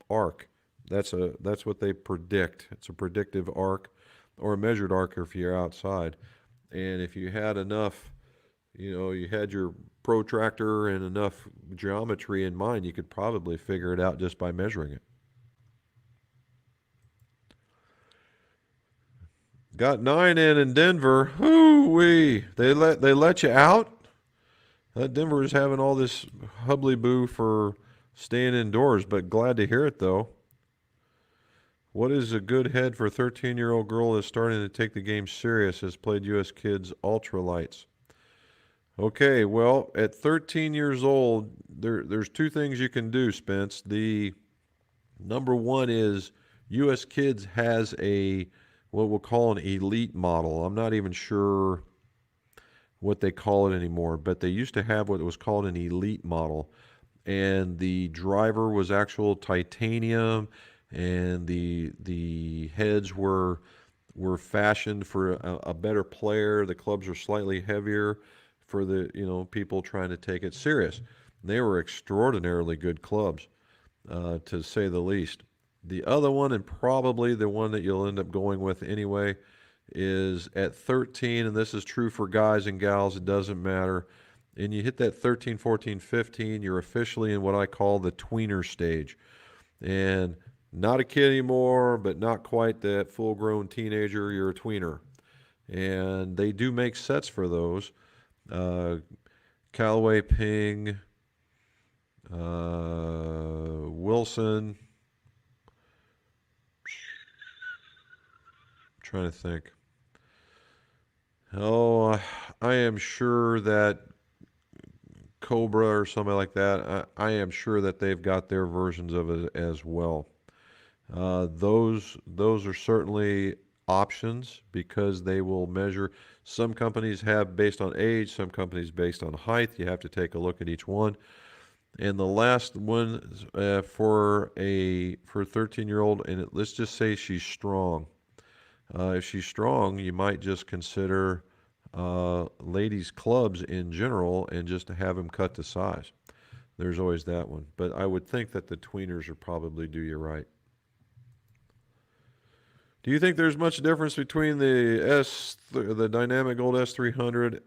arc. That's what they predict. It's a predictive arc or a measured arc if you're outside. And if you had enough, you had your protractor and enough geometry in mind, you could probably figure it out just by measuring it. Got 9 in Denver. Hoo-wee. They let you out? That Denver is having all this hubbly boo for staying indoors, but glad to hear it though. What is a good head for a 13-year-old girl that's starting to take the game serious, has played U.S. Kids Ultralights? Okay, well, at 13 years old, there's two things you can do, Spence. The number one is U.S. Kids has a what we'll call an elite model. I'm not even sure what they call it anymore, but they used to have what was called an elite model, and the driver was actual titanium, and the heads were fashioned for a better player. The clubs are slightly heavier for the people trying to take it serious. They were extraordinarily good clubs, to say the least. The other one, and probably the one that you'll end up going with anyway, is at 13, and this is true for guys and gals, it doesn't matter. And you hit that 13, 14, 15, you're officially in what I call the tweener stage. And not a kid anymore, but not quite that full grown teenager, you're a tweener. And they do make sets for those. Callaway, Ping, Wilson. I'm trying to think. Oh, I am sure that Cobra or something like that. I am sure that they've got their versions of it as well. Those are certainly options because they will measure. Some companies have based on age, some companies based on height. You have to take a look at each one. And the last one for a 13-year-old, and let's just say she's strong. If she's strong, you might just consider ladies' clubs in general and just to have them cut to size. There's always that one. But I would think that the tweeners would probably do you right. Do you think there's much difference between the Dynamic Gold S300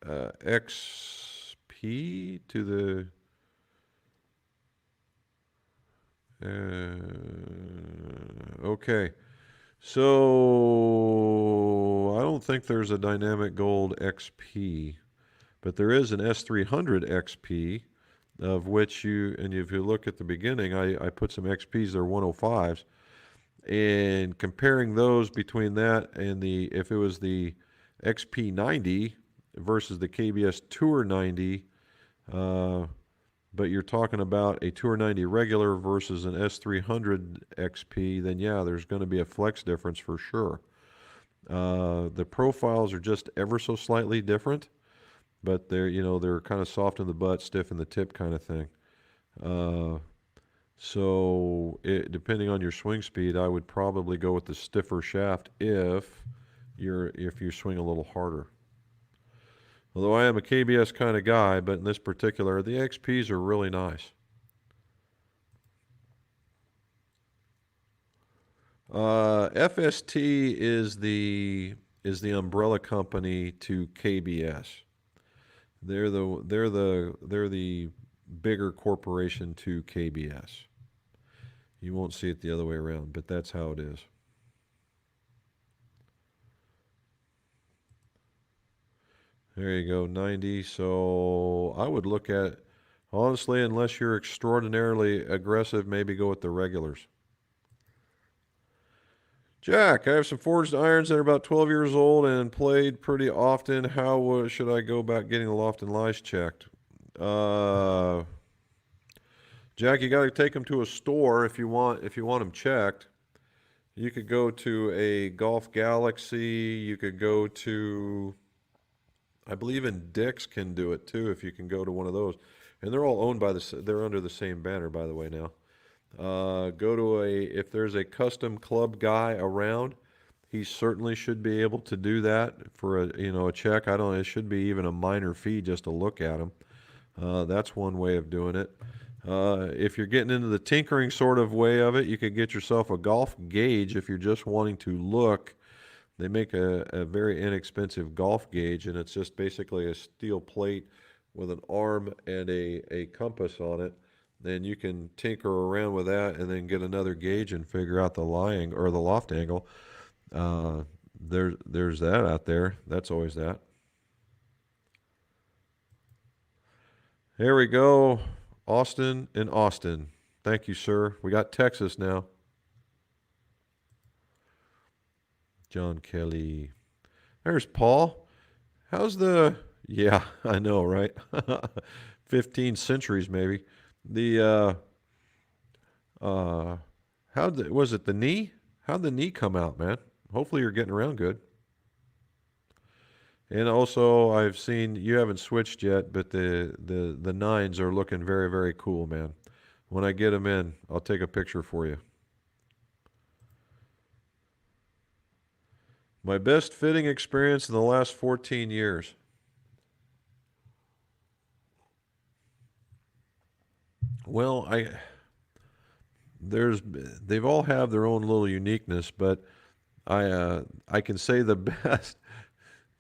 XP to the okay. So I don't think there's a Dynamic Gold XP, but there is an S300 XP, of which and if you look at the beginning, I put some XPs, they're 105s, and comparing those between that and if it was the XP90 versus the KBS Tour 90, but you're talking about a Tour 90 regular versus an S300 XP, then yeah, there's going to be a flex difference for sure. The profiles are just ever so slightly different, but they're kind of soft in the butt, stiff in the tip kind of thing. So depending on your swing speed, I would probably go with the stiffer shaft if you swing a little harder. Although I am a KBS kind of guy, but in this particular, the XPs are really nice. FST is the umbrella company to KBS. They're the bigger corporation to KBS. You won't see it the other way around, but that's how it is. There you go, 90. So I would look at, honestly, unless you're extraordinarily aggressive, maybe go with the regulars. Jack, I have some forged irons that are about 12 years old and played pretty often. How should I go about getting the Loft and Lies checked? Jack, you got to take them to a store if you want them checked. You could go to a Golf Galaxy. You could go to, I believe in Dick's can do it too if you can go to one of those. And they're all owned by they're under the same banner, by the way, now. Go to if there's a custom club guy around, he certainly should be able to do that for a check. It should be even a minor fee just to look at them. That's one way of doing it. If you're getting into the tinkering sort of way of it, you could get yourself a golf gauge if you're just wanting to look. They make a very inexpensive golf gauge, and it's just basically a steel plate with an arm and a compass on it. Then you can tinker around with that and then get another gauge and figure out the lying or the loft angle. there's that out there. That's always that. Here we go. Austin and Austin. Thank you, sir. We got Texas now. John Kelly. There's Paul. How's the. Yeah, I know, right? 15 centuries, maybe. The. Was it the knee? How'd the knee come out, man? Hopefully you're getting around good. And also, I've seen you haven't switched yet, but the nines are looking very, very cool, man. When I get them in, I'll take a picture for you. My best fitting experience in the last 14 years. Well, they've all have their own little uniqueness, but I can say the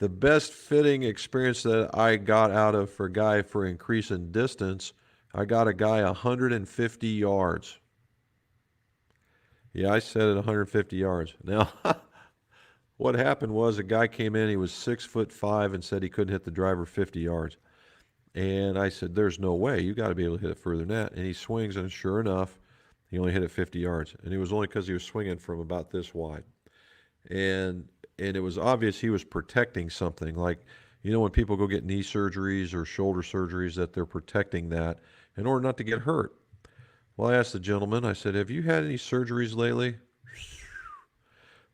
best fitting experience that I got out of for a guy for increase in distance, I got a guy 150 yards. Yeah, I said it 150 yards. Now, what happened was a guy came in, he was 6'5" and said he couldn't hit the driver 50 yards. And I said, there's no way. You got to be able to hit it further than that. And he swings, and sure enough, he only hit it 50 yards. And it was only because he was swinging from about this wide. And it was obvious he was protecting something. Like, when people go get knee surgeries or shoulder surgeries, that they're protecting that in order not to get hurt. Well, I asked the gentleman, I said, have you had any surgeries lately?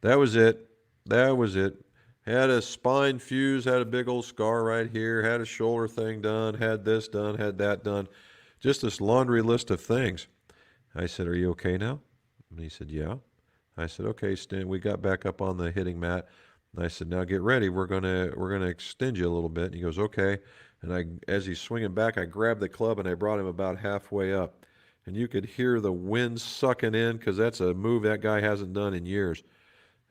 That was it. That was it. Had a spine fuse, had a big old scar right here, had a shoulder thing done, had this done, had that done. Just this laundry list of things. I said, are you okay now? And he said, yeah. I said, okay, Stan, we got back up on the hitting mat. And I said, now get ready. We're gonna extend you a little bit. And he goes, okay. And as he's swinging back, I grabbed the club and I brought him about halfway up. And you could hear the wind sucking in because that's a move that guy hasn't done in years.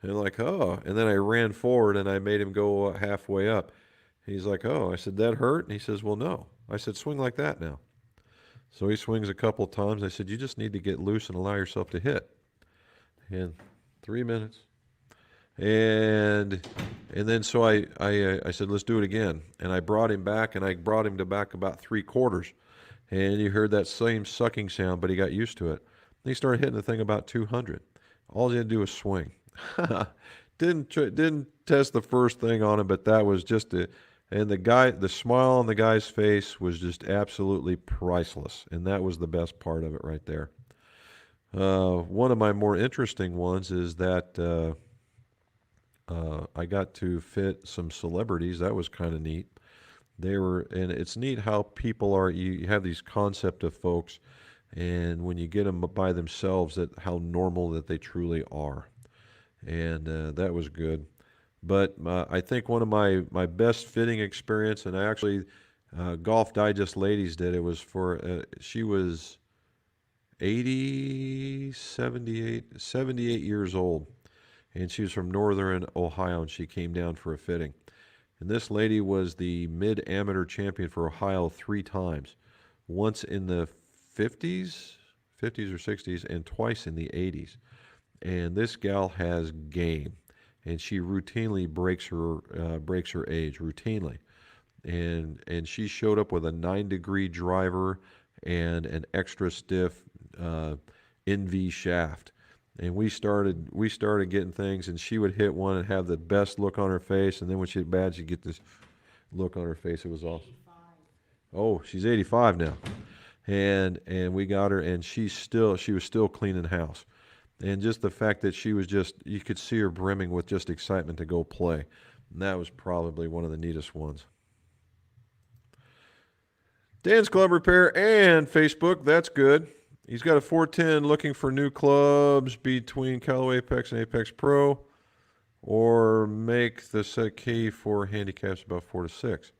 And I'm like, oh. And then I ran forward and I made him go halfway up. He's like, oh. I said, that hurt? And he says, well, no. I said, swing like that now. So he swings a couple of times. I said, you just need to get loose and allow yourself to hit. And 3 minutes. And then so I said, let's do it again. And I brought him back, and I brought him to back about 3/4. And you heard that same sucking sound, but he got used to it. And he started hitting the thing about 200. All he had to do was swing. Didn't test the first thing on him, but that was just it. And the smile on the guy's face was just absolutely priceless. And that was the best part of it right there. One of my more interesting ones is that I got to fit some celebrities. That was kind of neat. And it's neat how people are. You have these concept of folks, and when you get them by themselves, that how normal that they truly are. And that was good. But I think one of my best fitting experience, and I actually Golf Digest ladies did. It was for she was 80, 78 years old, and she was from northern Ohio, and she came down for a fitting. And this lady was the mid-amateur champion for Ohio 3 times, once in the 50s or 60s, and twice in the 80s. And this gal has game, and she routinely breaks her age routinely. And she showed up with a 9-degree driver and an extra stiff NV shaft. And we started getting things, and she would hit one and have the best look on her face, and then when she hit bad, she'd get this look on her face. It was awesome. Oh, she's 85 now, and we got her, and she was still cleaning house, and just the fact that she was you could see her brimming with just excitement to go play, and that was probably one of the neatest ones. Dan's Club Repair and Facebook, that's good. He's got a 410 looking for new clubs between Callaway Apex and Apex Pro, or make the set key for handicaps about 4 to 6.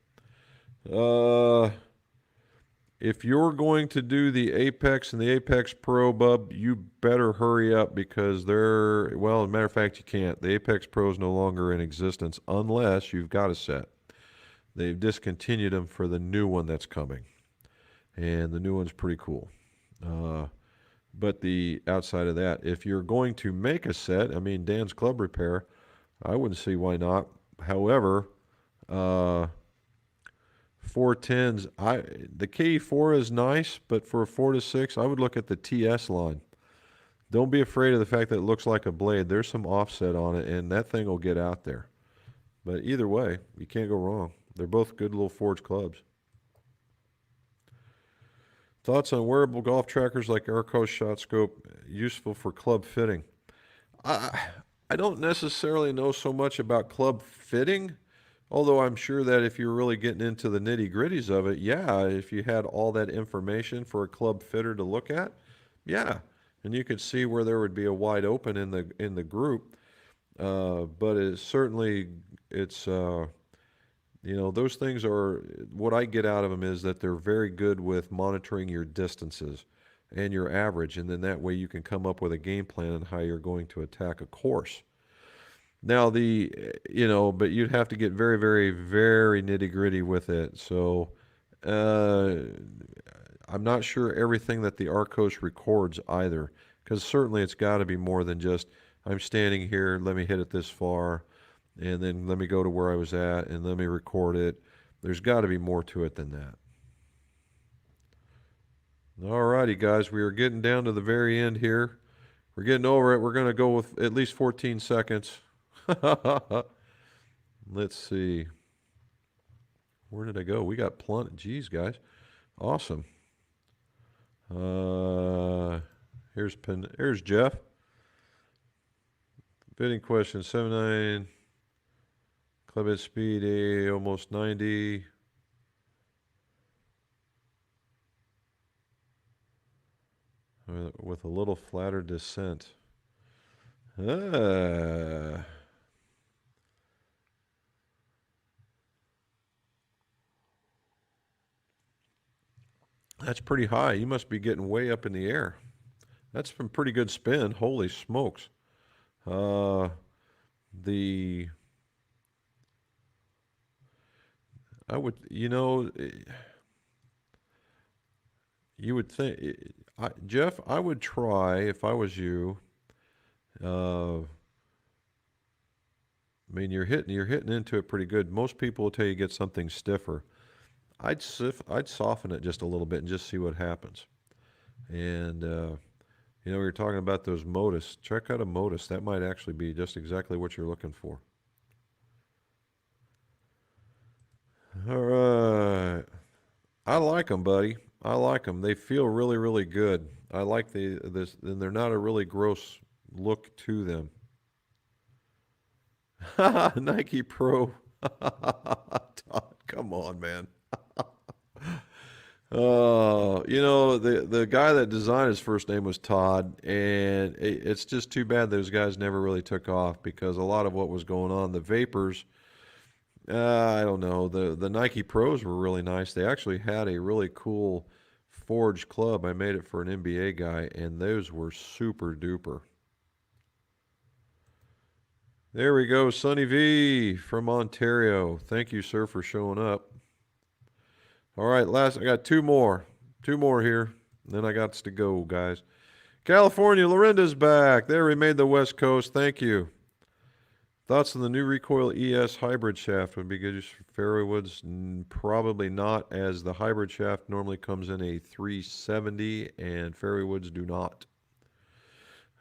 If you're going to do the Apex and the Apex Pro, bub, you better hurry up because as a matter of fact, you can't. The Apex Pro is no longer in existence unless you've got a set. They've discontinued them for the new one that's coming, and the new one's pretty cool. But the outside of that, if you're going to make a set, Dan's Club Repair, I wouldn't see why not. However, 410s, the KE4 is nice, but for a 4 to 6, I would look at the TS line. Don't be afraid of the fact that it looks like a blade. There's some offset on it, and that thing will get out there. But either way, you can't go wrong. They're both good little forged clubs. Thoughts on wearable golf trackers like Arcos Shot Scope, useful for club fitting? I, I don't necessarily know so much about club fitting, although I'm sure that if you're really getting into the nitty gritties of it, yeah, if you had all that information for a club fitter to look at, yeah, and you could see where there would be a wide open in the group. But it's those things are what I get out of them is that they're very good with monitoring your distances and your average, and then that way you can come up with a game plan on how you're going to attack a course. Now but you'd have to get very, very, very nitty gritty with it. So uh, I'm not sure everything that the Arcos records either, because certainly it's got to be more than just I'm standing here, let me hit it this far, and then let me go to where I was at and let me record it. There's got to be more to it than that. All righty, guys, we are getting down to the very end here. We're getting over it. We're going to go with at least 14 seconds. Let's see. Where did I go? We got plenty. Geez, guys. Awesome. Here's Jeff. Bidding question 79. Club head speed almost 90. With a little flatter descent. That's pretty high. You must be getting way up in the air. That's some pretty good spin. Holy smokes. The I would, you would think, Jeff, I would try if I was you. I mean, you're hitting into it pretty good. Most people will tell you get something stiffer. I'd soften it just a little bit and just see what happens. And we were talking about those Modus. Check out a Modus. That might actually be just exactly what you're looking for. All right. I like them, buddy. I like them. They feel really, really good. I like this, and they're not a really gross look to them. Nike Pro. Todd, come on, man. The guy that designed his first name was Todd, and it's just too bad those guys never really took off because a lot of what was going on, the Vapors, I don't know, the Nike Pros were really nice. They actually had a really cool forged club. I made it for an NBA guy, and those were super duper. There we go, Sonny V from Ontario. Thank you, sir, for showing up. All right, I got two more here. Then I got to go, guys. California, Lorinda's back. There, we made the West Coast. Thank you. Thoughts on the new recoil ES hybrid shaft would be good for fairway woods? Probably not, as the hybrid shaft normally comes in a 370 and fairway woods do not.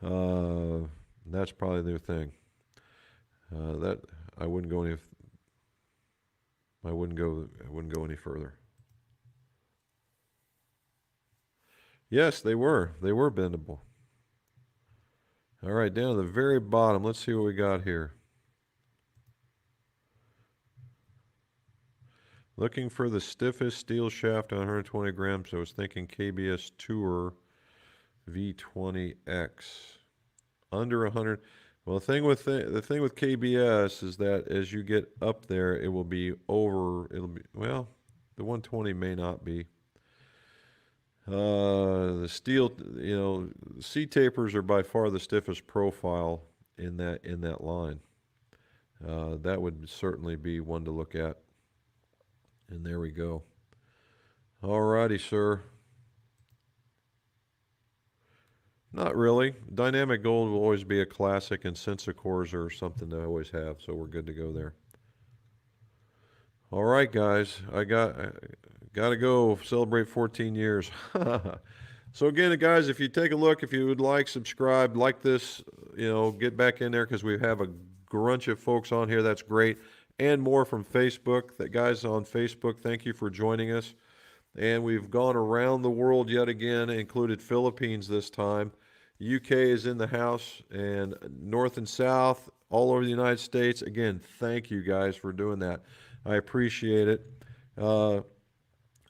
That's probably their thing. That I wouldn't go any further. Yes, they were bendable. All right, down to the very bottom. Let's see what we got here. Looking for the stiffest steel shaft on 120 grams. I was thinking KBS Tour V20X. Under 100. Well, the thing with KBS is that as you get up there, it will be over. The 120 may not be. The steel, C tapers are by far the stiffest profile in that line. That would certainly be one to look at. And there we go. All righty, sir. Not really. Dynamic gold will always be a classic, and Sensicores are something that I always have, so we're good to go there. All right, guys, I got to go celebrate 14 years. So again, guys, if you take a look, if you would like, subscribe, like this, get back in there because we have a grunch of folks on here. That's great, and more from Facebook. That guys on Facebook, thank you for joining us. And we've gone around the world yet again, included Philippines this time. UK is in the house, and North and South, all over the United States. Again, thank you guys for doing that. I appreciate it. Uh,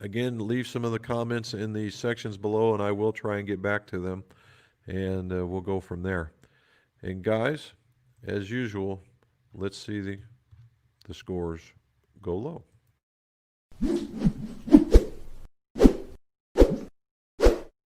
Again, leave some of the comments in the sections below, and I will try and get back to them, and we'll go from there. And guys, as usual, let's see the scores go low.